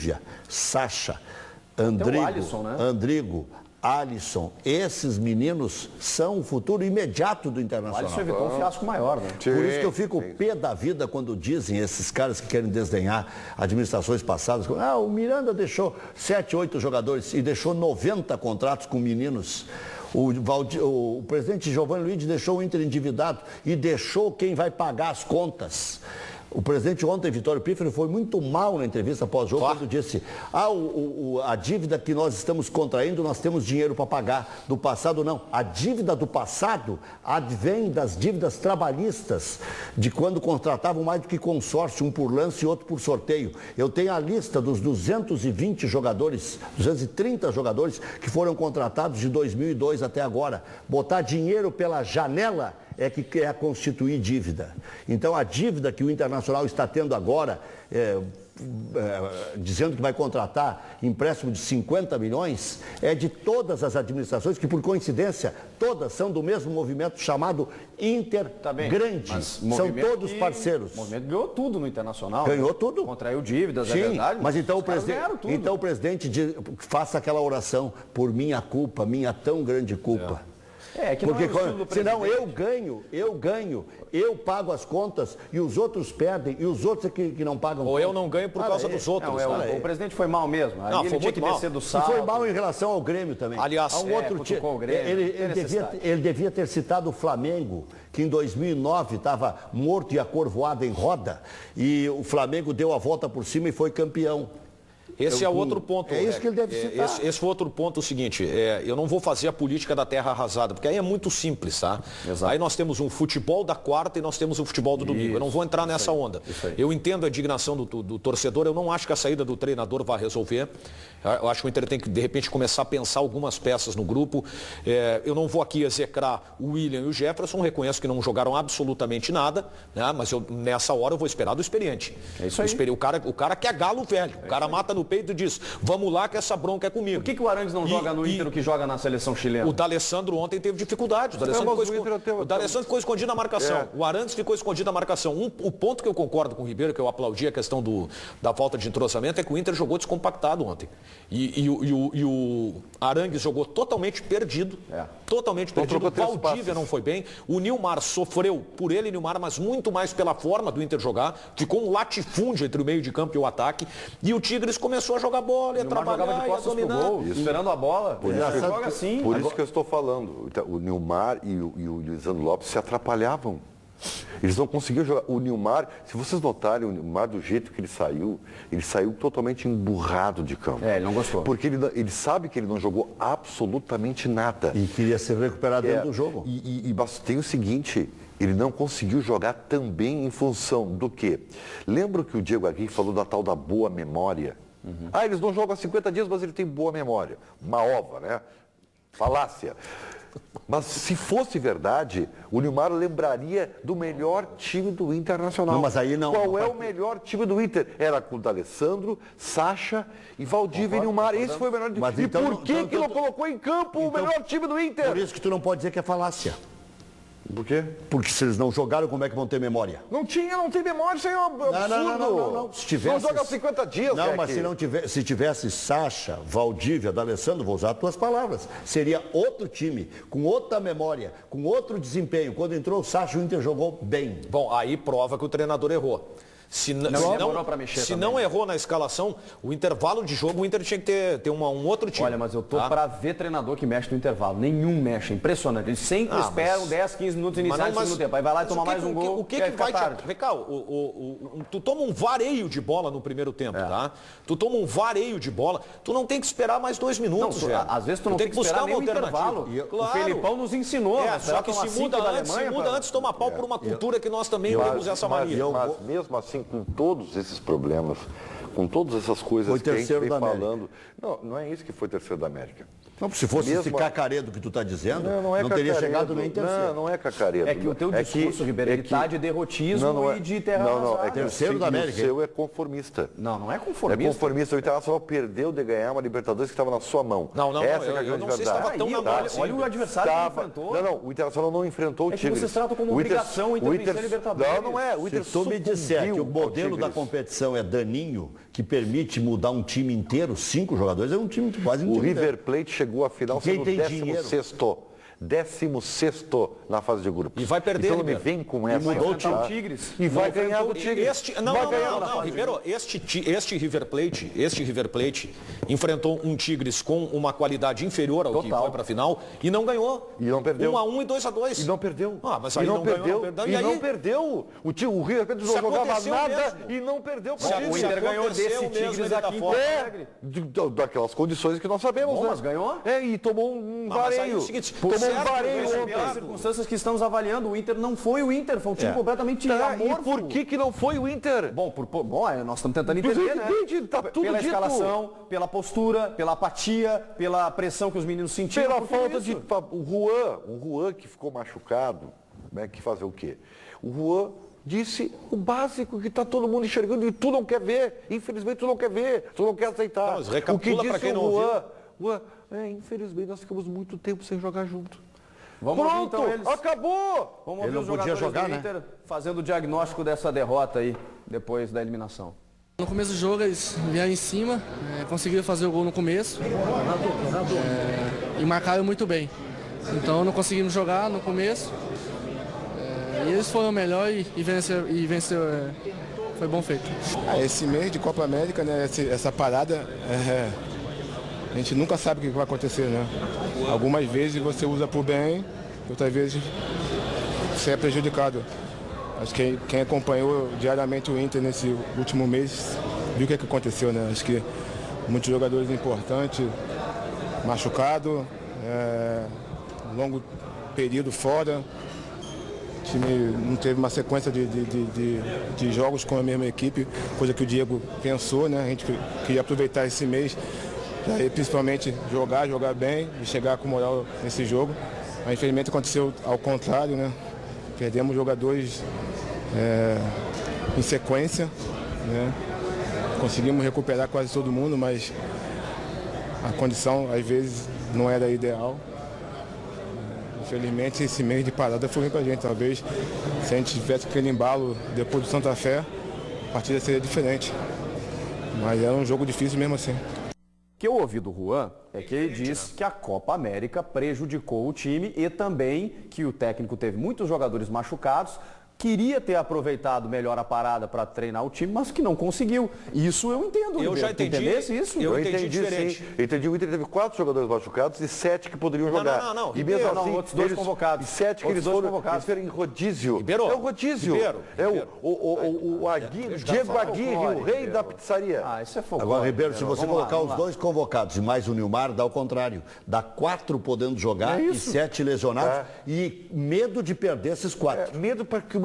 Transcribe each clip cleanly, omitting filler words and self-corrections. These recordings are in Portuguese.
Valdívia, Sacha, Andrigo, Alisson, né? Andrigo, Alisson, esses meninos são o futuro imediato do O Internacional. Alisson evitou um fiasco maior, né? Por isso que eu fico pé da vida quando dizem esses caras que querem desdenhar administrações passadas. O Miranda deixou 7, 8 jogadores e deixou 90 contratos com meninos. O presidente Giovanni Luiz deixou o Inter endividado e deixou quem vai pagar as contas. O presidente ontem, Vitório Pífero, foi muito mal na entrevista pós-jogo quando disse: a dívida que nós estamos contraindo, nós temos dinheiro para pagar. Do passado, não. A dívida do passado advém das dívidas trabalhistas, de quando contratavam mais do que consórcio, um por lance e outro por sorteio. Eu tenho a lista dos 220 jogadores, 230 jogadores que foram contratados de 2002 até agora. Botar dinheiro pela janela é que quer constituir dívida. Então, a dívida que o Internacional está tendo agora, dizendo que vai contratar empréstimo de 50 milhões, é de todas as administrações, que por coincidência, todas são do mesmo movimento chamado Inter Grande. São todos parceiros. O movimento ganhou tudo no Internacional. Ganhou tudo. Contraiu dívidas, Sim, é verdade. Mas então o presidente faça aquela oração: por minha culpa, minha tão grande culpa. Que porque senão eu ganho, eu pago as contas e os outros perdem, e os outros é que não pagam. Ou eu não ganho por causa dos outros. O presidente foi mal mesmo. Aí ele tinha que descer do salto. E foi mal em relação ao Grêmio também. Aliás, ele devia ter citado o Flamengo, que em 2009 estava morto e acorvoado em roda, e o Flamengo deu a volta por cima e foi campeão. Esse é outro ponto. É isso que ele deve citar. Esse foi outro ponto, o seguinte, eu não vou fazer a política da terra arrasada, porque aí é muito simples, tá? Exato. Aí nós temos um futebol da quarta e nós temos o futebol do domingo. Eu não vou entrar nessa onda. Eu entendo a indignação do torcedor, eu não acho que a saída do treinador vai resolver. Eu acho que o Inter tem que, de repente, começar a pensar algumas peças no grupo. Eu não vou aqui execrar o William e o Jefferson, reconheço que não jogaram absolutamente nada, né? Mas nessa hora eu vou esperar do experiente. É isso aí. O cara quer galo velho, o cara mata no peito e diz: vamos lá que essa bronca é comigo. Por que o Arangues não joga no Inter o que joga na seleção chilena? O D'Alessandro ontem teve dificuldade. O D'Alessandro ficou escondido na marcação. O Arangues ficou escondido na marcação. O ponto que eu concordo com o Ribeiro, que eu aplaudi a questão da falta de entrosamento, é que o Inter jogou descompactado ontem. E o Arangues jogou totalmente perdido. Totalmente perdido. O Valdívia não foi bem. O Nilmar sofreu por ele, Nilmar, mas muito mais pela forma do Inter jogar. Ficou um latifúndio entre o meio de campo e o ataque. E o Tigres começou a jogar bola, ia trabalhar, ia dominar. Esperando a bola. Por isso que eu estou falando. O Nilmar e o Lisandro Lopes se atrapalhavam. Eles não conseguiam jogar. O Nilmar, se vocês notarem, o Nilmar, do jeito que ele saiu totalmente emburrado de campo. Ele não gostou. Porque ele sabe que ele não jogou absolutamente nada. E queria se recuperar dentro do jogo. Mas tem o seguinte: ele não conseguiu jogar também em função do quê? Lembra que o Diego Aguirre falou da tal da boa memória? Eles não jogam há 50 dias, mas ele tem boa memória. Uma ova, né? Falácia. Mas se fosse verdade, o Nilmar lembraria do melhor time do Internacional. Não, mas aí não. Qual é o melhor time do Inter? Era com o D'Alessandro, Sacha e Valdívia e Nilmar. Esse foi o melhor time. E então, por que não colocou em campo o melhor time do Inter? Por isso que tu não pode dizer que é falácia. Por quê? Porque se eles não jogaram, como é que vão ter memória? Não tem memória, isso aí é um absurdo. Não. Se tivesse... Não joga há 50 dias, Não, mas se tivesse Sacha, Valdívia, D'Alessandro, vou usar as tuas palavras, seria outro time, com outra memória, com outro desempenho. Quando entrou o Sacha, o Inter jogou bem. Bom, aí prova que o treinador errou. Se não errou na escalação, o intervalo de jogo, o Inter tinha que ter um outro time. Olha, mas eu tô para ver treinador que mexe no intervalo. Nenhum mexe, é impressionante. Eles sempre esperam 10, 15 minutos iniciais do segundo tempo. Aí vai lá e toma mais um gol. O que vai te... Vem cá, tu toma um vareio de bola no primeiro tempo, tá? Tu toma um vareio de bola, tu não tem que esperar mais 2 minutos. Às vezes tu não tem que esperar nem o intervalo. O Felipão nos ensinou. Só que se muda antes, toma pau por uma cultura que nós também temos essa mania. Mas mesmo assim, com todos esses problemas, com todas essas coisas que a gente vem falando... Não é isso que foi terceiro da América. Não, se fosse esse Cacaredo que tu está dizendo, não teria chegado nem terceiro. Não é Cacaredo. É que o teu discurso, Ribeiro, ele está de derrotismo e de terra Não, arrasada. é terceiro da América. O seu é conformista. Não é conformista. É conformista. O Internacional perdeu de ganhar uma Libertadores que estava na sua mão. Essa é a grande verdade. Se estava tão na mão assim. Olha o adversário que enfrentou. Não, o Internacional não enfrentou o Tigres. Vocês tratam como obrigação o Inter vencer a Libertadores. Não é. O Inter Se tu me disser que o modelo da competição é daninho, que permite mudar um time inteiro, 5 jogadores, é um time quase inteiro. O River Plate chegou à final sendo 16º na fase de grupos. E vai perder. Então não me vem com essa. E mudou o Tigres. E vai ganhar o Tigres. Não, Ribeiro, este River Plate enfrentou um Tigres com uma qualidade inferior ao que foi para a final e não ganhou. E não perdeu. 1-1 e 2-2. E não perdeu. Mas aí não perdeu. Não perdeu. O River Plate não jogava nada e não perdeu. O Inter ganhou desse Tigres aqui em Porto Alegre. Daquelas condições que nós sabemos, mas ganhou? E tomou um vareio. Tomou um vareio ontem. Pelas circunstâncias que estamos avaliando, o Inter não foi o Inter, foi um time completamente amorfo. E por que não foi o Inter? Bom, nós estamos tentando entender, né? Tá tudo pela dito. Escalação, pela postura, pela apatia, pela pressão que os meninos sentiram. Pela falta de... O Juan que ficou machucado, né, que fazer o quê? O Juan disse o básico que está todo mundo enxergando e tu não quer ver. Infelizmente tu não quer ver, tu não quer aceitar. Mas recapitula para quem não ouviu. Infelizmente nós ficamos muito tempo sem jogar junto. Vamos ouvir, então, eles. Acabou! Vamos ouvir os jogadores do Inter fazendo o diagnóstico dessa derrota aí, depois da eliminação. No começo do jogo eles vieram em cima, conseguiram fazer o gol no começo e marcaram muito bem. Então não conseguimos jogar no começo e eles foram melhor e venceu, foi bom feito. Esse mês de Copa América, né, essa parada, a gente nunca sabe o que vai acontecer, né? Algumas vezes você usa por bem, outras vezes você é prejudicado. Acho que quem acompanhou diariamente o Inter nesse último mês viu o que aconteceu, né? Acho que muitos jogadores importantes machucados, longo período fora. O time não teve uma sequência de jogos com a mesma equipe, coisa que o Diego pensou, né? A gente queria aproveitar esse mês para principalmente jogar bem e chegar com moral nesse jogo. Mas infelizmente aconteceu ao contrário, né? Perdemos jogadores em sequência, né? Conseguimos recuperar quase todo mundo, mas a condição às vezes não era ideal. Infelizmente esse mês de parada foi ruim pra gente. Talvez se a gente tivesse aquele embalo depois do Santa Fé, a partida seria diferente. Mas era um jogo difícil mesmo assim. O que eu ouvi do Juan é que ele diz que a Copa América prejudicou o time e também que o técnico teve muitos jogadores machucados, queria ter aproveitado melhor a parada para treinar o time, mas que não conseguiu. Isso eu entendo. Eu já entendi. Isso? Eu entendi diferente. Sim. Eu entendi. O Inter teve 4 jogadores machucados e 7 que poderiam jogar. Não. E mesmo assim, outros 2 convocados. E 7 que eles foram em rodízio. Ribeiro. É o rodízio. Ribeiro. Diego Aguirre, o rei da pizzaria. Isso é folclore. Agora, Ribeiro, se você colocar os 2 convocados e mais o Nilmar, dá o contrário. Dá 4 podendo jogar e 7 lesionados. E medo de perder esses 4.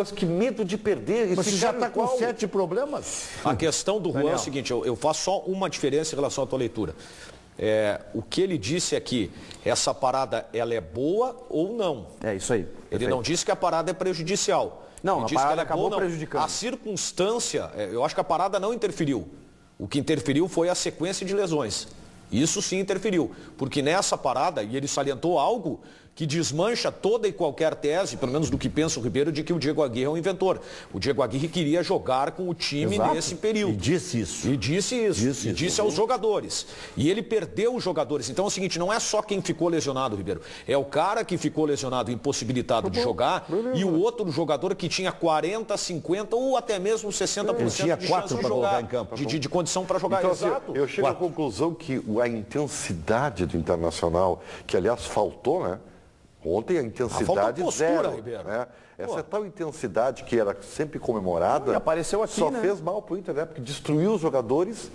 Mas que medo de perder. Mas você já está com 7 problemas. A questão do Juan é o seguinte, eu faço só uma diferença em relação à tua leitura. O que ele disse é que essa parada ela é boa ou não. É isso aí. Ele não disse que a parada é prejudicial. Não, ele a disse parada que ela acabou prejudicando. A circunstância, eu acho que a parada não interferiu. O que interferiu foi a sequência de lesões. Isso sim interferiu, porque nessa parada, e ele salientou algo que desmancha toda e qualquer tese, pelo menos do que pensa o Ribeiro, de que o Diego Aguirre é um inventor. O Diego Aguirre queria jogar com o time nesse período. E disse isso. E disse aos jogadores. E ele perdeu os jogadores. Então é o seguinte, não é só quem ficou lesionado, Ribeiro. É o cara que ficou lesionado, impossibilitado de jogar, e o outro jogador que tinha 40, 50 ou até mesmo 60% tinha de 4 chance de para jogar, colocar em campo. de condição para jogar. Então, Exato. Eu chego à conclusão que a intensidade do Internacional, que aliás faltou, né? Ontem a intensidade postura, 0. Ribeiro. Né? Essa tal intensidade que era sempre comemorada, e apareceu aqui, só né? fez mal para o Inter, né? Porque destruiu os jogadores,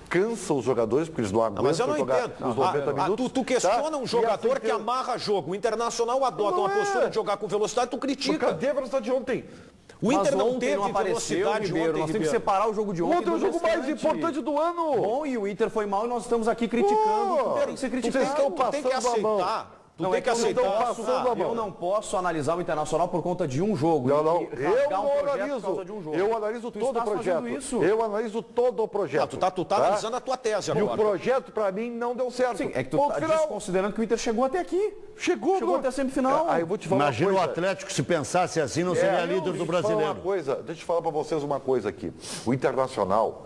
cansa os jogadores, porque eles não aguentam mas eu não jogar entendo. os 90 minutos. Tu questiona um jogador que amarra jogo. O Internacional adota uma postura de jogar com velocidade, tu critica. Mas cadê a velocidade de ontem? O Inter não ontem teve não apareceu, velocidade Ribeiro. ontem, Nós temos que Ribeiro. separar o jogo de ontem. Ontem é o jogo mais importante do ano. Bom, e o Inter foi mal e nós estamos aqui criticando. Tem que ser criticado. Vocês estão Tu tem que passando a mão. aceitar. Tu Não, tem é que que eu não aceitar. posso, passando a mão. eu não posso analisar o Internacional por conta de um jogo. Não. e Eu rasgar um não projeto por analiso. causa de um jogo. Eu analiso Tu todo o estás projeto. fazendo isso. Eu analiso todo o projeto. Tu tá analisando a tua tese E o agora. projeto, pra mim, não deu certo. Sim, é que tu Ponto está final. desconsiderando que o Inter chegou até aqui. Chegou até a semifinal. Aí eu vou te falar Imagina uma o coisa. Atlético, se pensasse assim, não seria líder do brasileiro. Deixa eu te falar pra vocês uma coisa aqui. O Internacional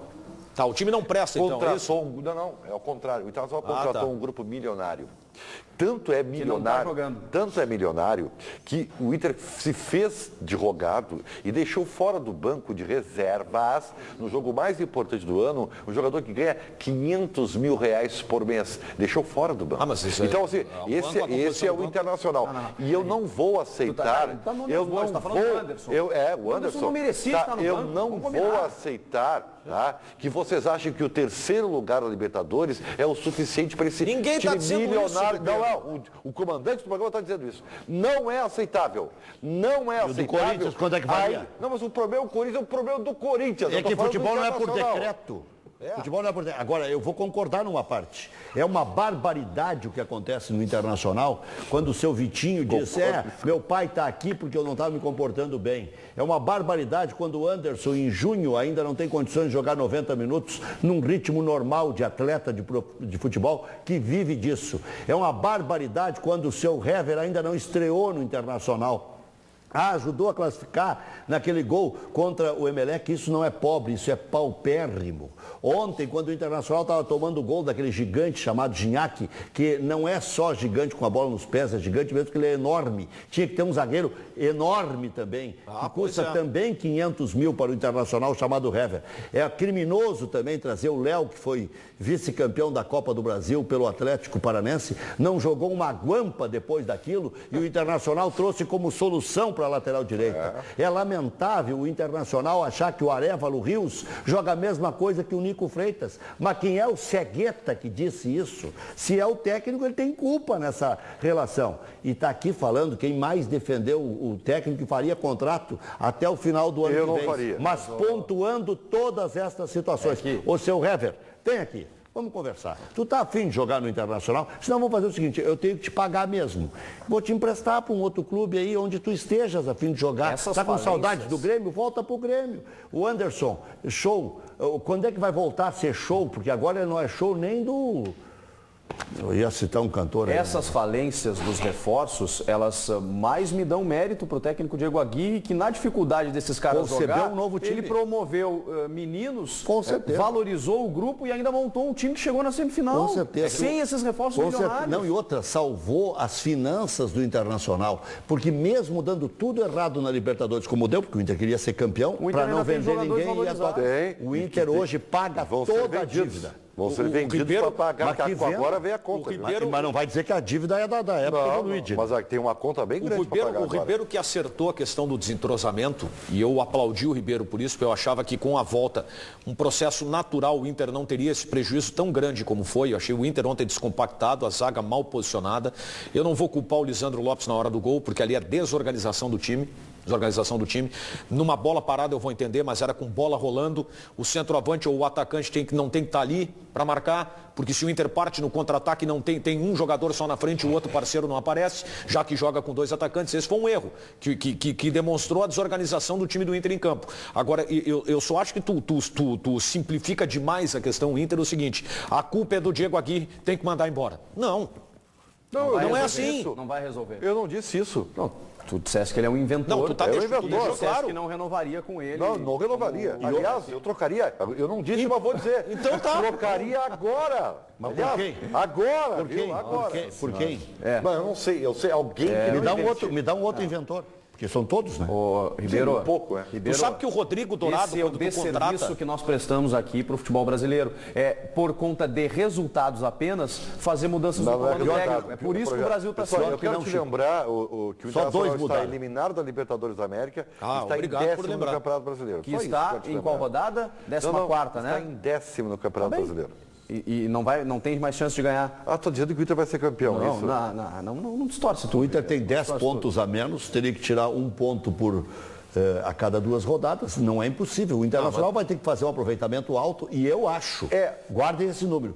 Tá, o time não presta, então, é isso? contratou não, é o contrário. O Internacional Ah, contratou tá. um grupo milionário. Tanto é milionário, jogando. tanto é milionário que o Inter se fez de rogado e deixou fora do banco de reservas, no jogo mais importante do ano, um jogador que ganha 500 mil reais por mês. Deixou fora do banco. Ah, mas isso então, é- assim, o banco, a esse composição é do o banco- Internacional. E eu não vou aceitar. tá no eu nervoso, não tá falando vou. do Anderson. O Anderson não merecia estar no eu banco, não vamos vou combinar. aceitar, tá, que vocês achem que o terceiro lugar da Libertadores é o suficiente para esse Ninguém tá time dizendo isso, milionário. Ribeiro. O comandante do programa está dizendo isso. Não é aceitável. Não é E o do aceitável. Corinthians, quanto é que valia? Não, mas o problema é o Corinthians, é o problema do Corinthians. É Eu tô que falando do futebol não é por Internacional. decreto. Futebol não é por decreto. Agora, eu vou concordar numa parte. É uma barbaridade o que acontece no Internacional quando o seu Vitinho diz, meu pai está aqui porque eu não estava me comportando bem. É uma barbaridade quando o Anderson, em junho, ainda não tem condições de jogar 90 minutos num ritmo normal de atleta de futebol que vive disso. É uma barbaridade quando o seu Hever ainda não estreou no Internacional. Ajudou a classificar naquele gol contra o Emelec. Isso não é pobre, isso é paupérrimo. Ontem, quando o Internacional estava tomando o gol daquele gigante chamado Gignac, que não é só gigante com a bola nos pés, é gigante mesmo porque ele é enorme. Tinha que ter um zagueiro enorme também, que custa também 500 mil para o Internacional, chamado Hever. É criminoso também trazer o Léo, que foi vice-campeão da Copa do Brasil pelo Atlético Paranense, não jogou uma guampa depois daquilo e o Internacional trouxe como solução para a lateral direita. É lamentável o Internacional achar que o Arévalo Rios joga a mesma coisa que o Nico Freitas. Mas quem é o cegueta que disse isso? Se é o técnico, ele tem culpa nessa relação. E está aqui falando quem mais defendeu o técnico que faria contrato até o final do ano Eu que não vem. faria. Mas pontuando todas estas situações. Ô, seu Hever, tem aqui. Vamos conversar. Tu tá afim de jogar no Internacional? Senão vamos fazer o seguinte, eu tenho que te pagar mesmo. Vou te emprestar para um outro clube aí onde tu estejas afim de jogar. Está com saudades do Grêmio? Volta pro Grêmio. O Anderson, show. Quando é que vai voltar a ser show? Porque agora ele não é show nem do... Eu ia citar um cantor aí. Essas falências dos reforços, elas mais me dão mérito para o técnico Diego Aguirre, que na dificuldade desses caras Concebeu jogar, um novo time. ele promoveu meninos, Com certeza. valorizou o grupo e ainda montou um time que chegou na semifinal. Com certeza. Sem esses reforços milionários. Não, e outra, salvou as finanças do Internacional. Porque mesmo dando tudo errado na Libertadores, como deu, porque o Inter queria ser campeão, O Inter para não ainda tem vender jogadores ninguém, ia valorizados. o Inter hoje paga Vão ser toda a vendidos. dívida. Vão ser vendidos para pagar, mas que porque venda? agora vem a conta. Mas não vai dizer que a dívida é da época do Luigi. Mas tem uma conta bem grande para pagar O agora. Ribeiro que acertou a questão do desentrosamento, e eu aplaudi o Ribeiro por isso, porque eu achava que com a volta, um processo natural, o Inter não teria esse prejuízo tão grande como foi. Eu achei o Inter ontem descompactado, a zaga mal posicionada. Eu não vou culpar o Lisandro Lopes na hora do gol, porque ali é desorganização do time. Numa bola parada eu vou entender, mas era com bola rolando. O centroavante ou o atacante não tem que estar ali para marcar, porque se o Inter parte no contra-ataque, não tem um jogador só na frente, o outro parceiro não aparece, já que joga com dois atacantes. Esse foi um erro que demonstrou a desorganização do time do Inter em campo. Agora, eu só acho que tu simplifica demais a questão Inter, o seguinte: a culpa é do Diego Aguirre, tem que mandar embora. Não é assim. Não vai resolver. Eu não disse isso. Não, tu disseste que ele é um inventor. Não, tu tá inventor, Tu disseste claro. que não renovaria com ele. Não renovaria. Aliás, eu trocaria. Eu não disse, mas vou dizer. Então tá. Trocaria agora. Mas Aliás, por quem? agora. Por quem? Viu? Agora. Por quem? Mas eu não sei. Eu sei alguém que Me dá um outro inventor. Porque são todos, né? Ô, Ribeiro, Sim, um pouco, Tu Ribeiro, sabe que o Rodrigo Dourado, esse é o quando tu contrata... desserviço que nós prestamos aqui para o futebol brasileiro. É, por conta de resultados apenas, fazer mudanças no comando técnico. É por isso que o Brasil está Pessoal, sendo. eu quero te lembrar que o Só dois Internacional está mudaram. eliminado da Libertadores da América, está em obrigado por 10º no lembrar. Campeonato Brasileiro. Que Só isso está quero te em lembrar. qual rodada? 14ª, Está né? em 10º no Campeonato Brasileiro. E não tem mais chance de ganhar. Estou dizendo que o Inter vai ser campeão, é isso? Não distorce tudo. O Inter tem 10 pontos a menos, teria que tirar um ponto por a cada 2 rodadas. Não é impossível. O Internacional vai ter que fazer um aproveitamento alto e eu acho, guardem esse número,